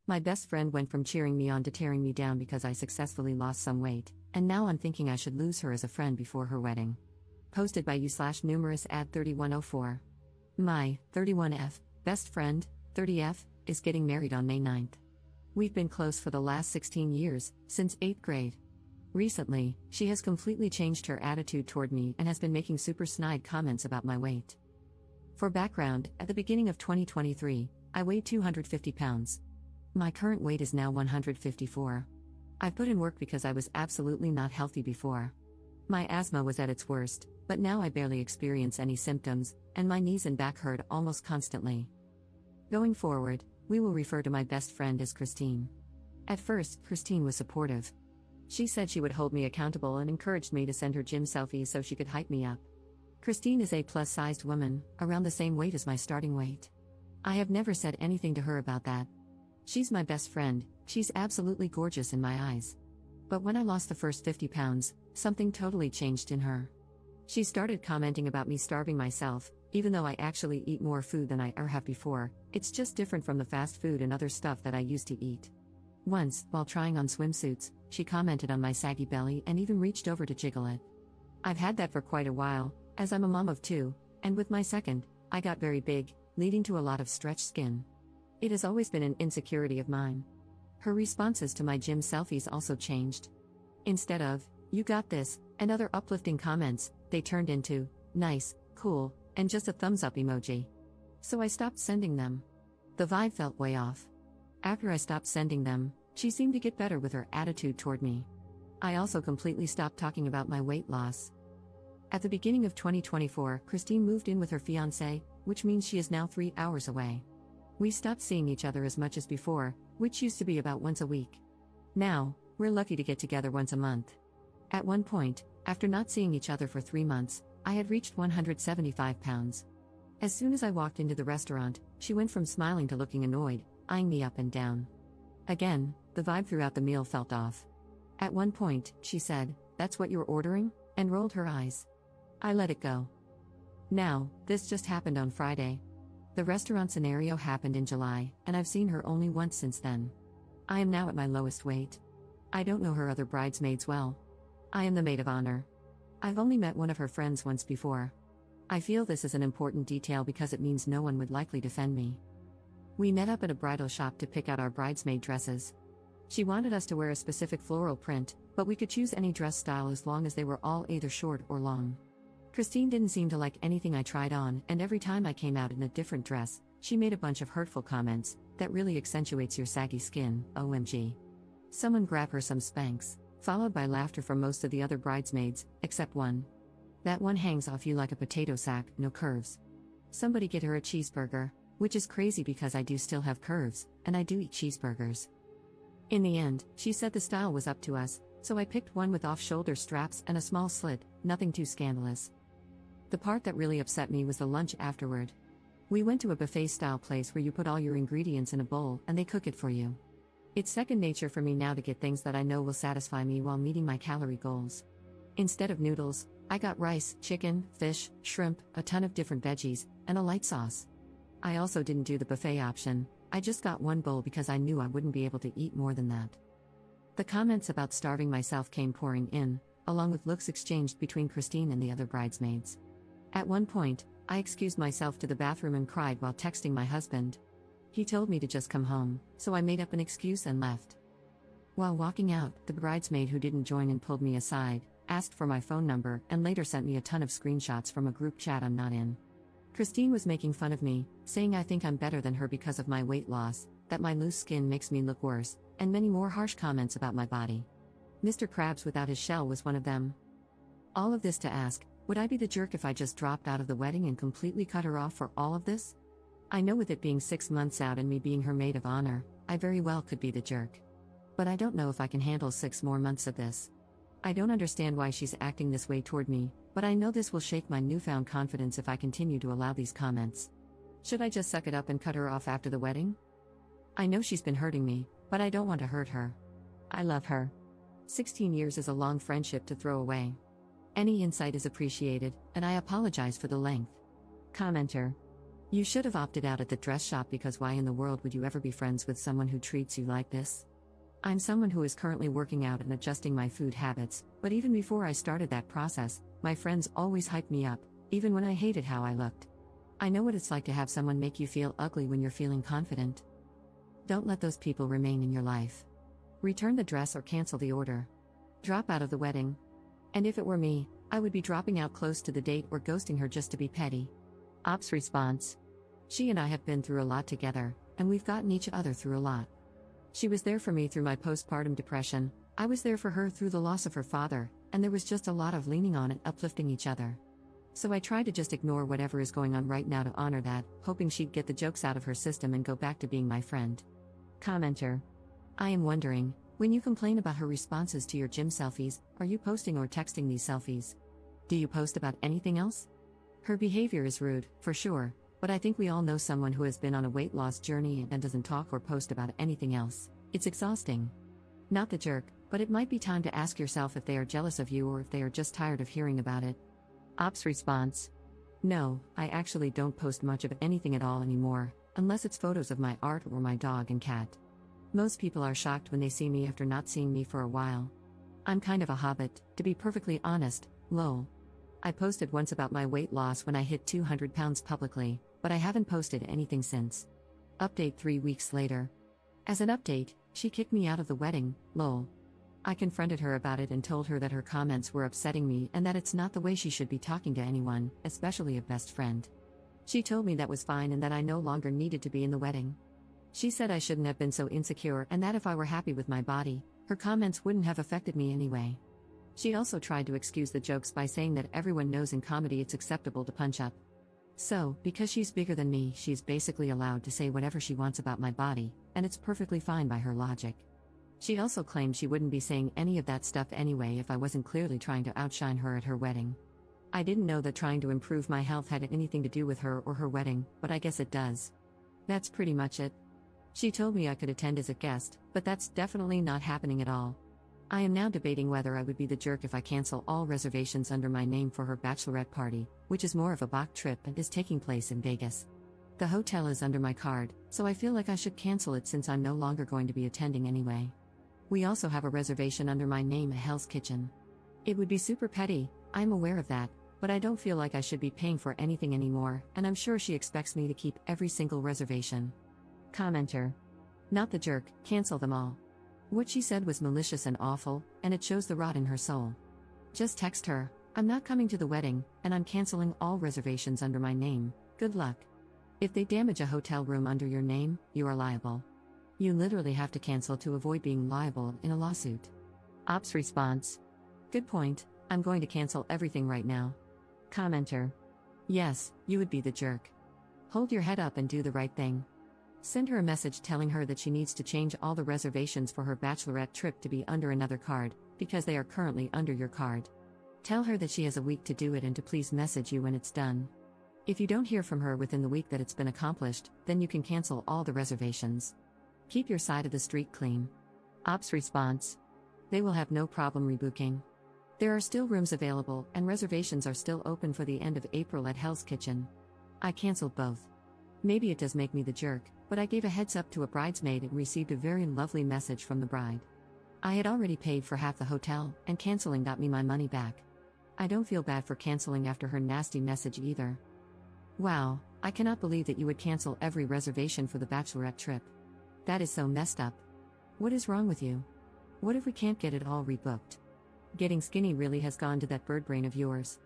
My best friend went from cheering me on to tearing me down because I successfully lost some weight, and now I'm thinking I should lose her as a friend before her wedding. Posted by you/numerous ad 3104. My 31F best friend, 30F, is getting married on May 9th. We've been close for the last 16 years, since 8th grade. Recently, she has completely changed her attitude toward me and has been making super snide comments about my weight. For background, at the beginning of 2023, I weighed 250 pounds. My current weight is now 154. I've put in work because I was absolutely not healthy before. My asthma was at its worst, but now I barely experience any symptoms, and my knees and back hurt almost constantly. Going forward, we will refer to my best friend as Christine. At first, Christine was supportive. She said she would hold me accountable and encouraged me to send her gym selfies so she could hype me up. Christine is a plus-sized woman, around the same weight as my starting weight. I have never said anything to her about that. She's my best friend, she's absolutely gorgeous in my eyes. But when I lost the first 50 pounds, something totally changed in her. She started commenting about me starving myself, even though I actually eat more food than I ever have before. It's just different from the fast food and other stuff that I used to eat. Once, while trying on swimsuits, she commented on my saggy belly and even reached over to jiggle it. I've had that for quite a while, as I'm a mom of 2, and with my second, I got very big, leading to a lot of stretched skin. It has always been an insecurity of mine. Her responses to my gym selfies also changed. Instead of, "You got this," and other uplifting comments, they turned into, "Nice, cool," and just a thumbs up emoji. So I stopped sending them. The vibe felt way off. After I stopped sending them, she seemed to get better with her attitude toward me. I also completely stopped talking about my weight loss. At the beginning of 2024, Christine moved in with her fiancé, which means she is now 3 hours away. We stopped seeing each other as much as before, which used to be about once a week. Now, we're lucky to get together once a month. At one point, after not seeing each other for 3 months, I had reached 175 pounds. As soon as I walked into the restaurant, she went from smiling to looking annoyed, eyeing me up and down. Again, the vibe throughout the meal felt off. At one point, she said, "That's what you're ordering?" and rolled her eyes. I let it go. Now, this just happened on Friday. The restaurant scenario happened in July, and I've seen her only once since then. I am now at my lowest weight. I don't know her other bridesmaids well. I am the maid of honor. I've only met one of her friends once before. I feel this is an important detail because it means no one would likely defend me. We met up at a bridal shop to pick out our bridesmaid dresses. She wanted us to wear a specific floral print, but we could choose any dress style as long as they were all either short or long. Christine didn't seem to like anything I tried on, and every time I came out in a different dress, she made a bunch of hurtful comments. "That really accentuates your saggy skin, OMG. Someone grab her some Spanx," followed by laughter from most of the other bridesmaids, except one. "That one hangs off you like a potato sack, no curves. Somebody get her a cheeseburger," which is crazy because I do still have curves, and I do eat cheeseburgers. In the end, she said the style was up to us, so I picked one with off-shoulder straps and a small slit, nothing too scandalous. The part that really upset me was the lunch afterward. We went to a buffet-style place where you put all your ingredients in a bowl and they cook it for you. It's second nature for me now to get things that I know will satisfy me while meeting my calorie goals. Instead of noodles, I got rice, chicken, fish, shrimp, a ton of different veggies, and a light sauce. I also didn't do the buffet option. I just got one bowl because I knew I wouldn't be able to eat more than that. The comments about starving myself came pouring in, along with looks exchanged between Christine and the other bridesmaids. At one point, I excused myself to the bathroom and cried while texting my husband. He told me to just come home, so I made up an excuse and left. While walking out, the bridesmaid who didn't join in pulled me aside, asked for my phone number, and later sent me a ton of screenshots from a group chat I'm not in. Christine was making fun of me, saying I think I'm better than her because of my weight loss, that my loose skin makes me look worse, and many more harsh comments about my body. Mr. Krabs without his shell was one of them. All of this to ask, would I be the jerk if I just dropped out of the wedding and completely cut her off for all of this? I know with it being 6 months out and me being her maid of honor, I very well could be the jerk. But I don't know if I can handle 6 more months of this. I don't understand why she's acting this way toward me, but I know this will shake my newfound confidence if I continue to allow these comments. Should I just suck it up and cut her off after the wedding? I know she's been hurting me, but I don't want to hurt her. I love her. 16 years is a long friendship to throw away. Any insight is appreciated, and I apologize for the length. Commenter. You should have opted out at the dress shop because why in the world would you ever be friends with someone who treats you like this? I'm someone who is currently working out and adjusting my food habits, but even before I started that process, my friends always hyped me up, even when I hated how I looked. I know what it's like to have someone make you feel ugly when you're feeling confident. Don't let those people remain in your life. Return the dress or cancel the order. Drop out of the wedding. And if it were me, I would be dropping out close to the date or ghosting her just to be petty. Ops response. She and I have been through a lot together, and we've gotten each other through a lot. She was there for me through my postpartum depression, I was there for her through the loss of her father, and there was just a lot of leaning on and uplifting each other. So I tried to just ignore whatever is going on right now to honor that, hoping she'd get the jokes out of her system and go back to being my friend. Commenter. I am wondering, when you complain about her responses to your gym selfies, are you posting or texting these selfies? Do you post about anything else? Her behavior is rude, for sure, but I think we all know someone who has been on a weight loss journey and doesn't talk or post about anything else. It's exhausting. Not the jerk, but it might be time to ask yourself if they are jealous of you or if they are just tired of hearing about it. Ops response. No, I actually don't post much of anything at all anymore, unless it's photos of my art or my dog and cat. Most people are shocked when they see me after not seeing me for a while. I'm kind of a hobbit, to be perfectly honest, lol. I posted once about my weight loss when I hit 200 pounds publicly, but I haven't posted anything since. Update 3 weeks later. As an update, she kicked me out of the wedding, lol. I confronted her about it and told her that her comments were upsetting me and that it's not the way she should be talking to anyone, especially a best friend. She told me that was fine and that I no longer needed to be in the wedding. She said I shouldn't have been so insecure and that if I were happy with my body, her comments wouldn't have affected me anyway. She also tried to excuse the jokes by saying that everyone knows in comedy it's acceptable to punch up. So, because she's bigger than me, she's basically allowed to say whatever she wants about my body, and it's perfectly fine by her logic. She also claimed she wouldn't be saying any of that stuff anyway if I wasn't clearly trying to outshine her at her wedding. I didn't know that trying to improve my health had anything to do with her or her wedding, but I guess it does. That's pretty much it. She told me I could attend as a guest, but that's definitely not happening at all. I am now debating whether I would be the jerk if I cancel all reservations under my name for her bachelorette party, which is more of a Bach trip and is taking place in Vegas. The hotel is under my card, so I feel like I should cancel it since I'm no longer going to be attending anyway. We also have a reservation under my name at Hell's Kitchen. It would be super petty, I'm aware of that, but I don't feel like I should be paying for anything anymore, and I'm sure she expects me to keep every single reservation. Commenter. Not the jerk, cancel them all. What she said was malicious and awful, and it shows the rot in her soul. Just text her, I'm not coming to the wedding, and I'm canceling all reservations under my name, good luck. If they damage a hotel room under your name, you are liable. You literally have to cancel to avoid being liable in a lawsuit. Ops response. Good point, I'm going to cancel everything right now. Commenter. Yes, you would be the jerk. Hold your head up and do the right thing. Send her a message telling her that she needs to change all the reservations for her bachelorette trip to be under another card, because they are currently under your card. Tell her that she has a week to do it and to please message you when it's done. If you don't hear from her within the week that it's been accomplished, then you can cancel all the reservations. Keep your side of the street clean. Ops response. They will have no problem rebooking. There are still rooms available and reservations are still open for the end of April at Hell's Kitchen. I canceled both. Maybe it does make me the jerk, but I gave a heads up to a bridesmaid and received a very lovely message from the bride. I had already paid for half the hotel, and canceling got me my money back. I don't feel bad for canceling after her nasty message either. Wow, I cannot believe that you would cancel every reservation for the bachelorette trip. That is so messed up. What is wrong with you? What if we can't get it all rebooked? Getting skinny really has gone to that bird brain of yours.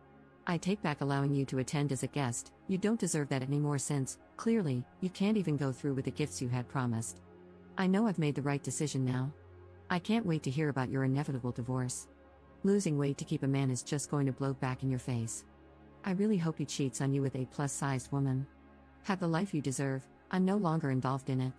I take back allowing you to attend as a guest, you don't deserve that anymore since, clearly, you can't even go through with the gifts you had promised. I know I've made the right decision now. I can't wait to hear about your inevitable divorce. Losing weight to keep a man is just going to blow back in your face. I really hope he cheats on you with a plus-sized woman. Have the life you deserve, I'm no longer involved in it.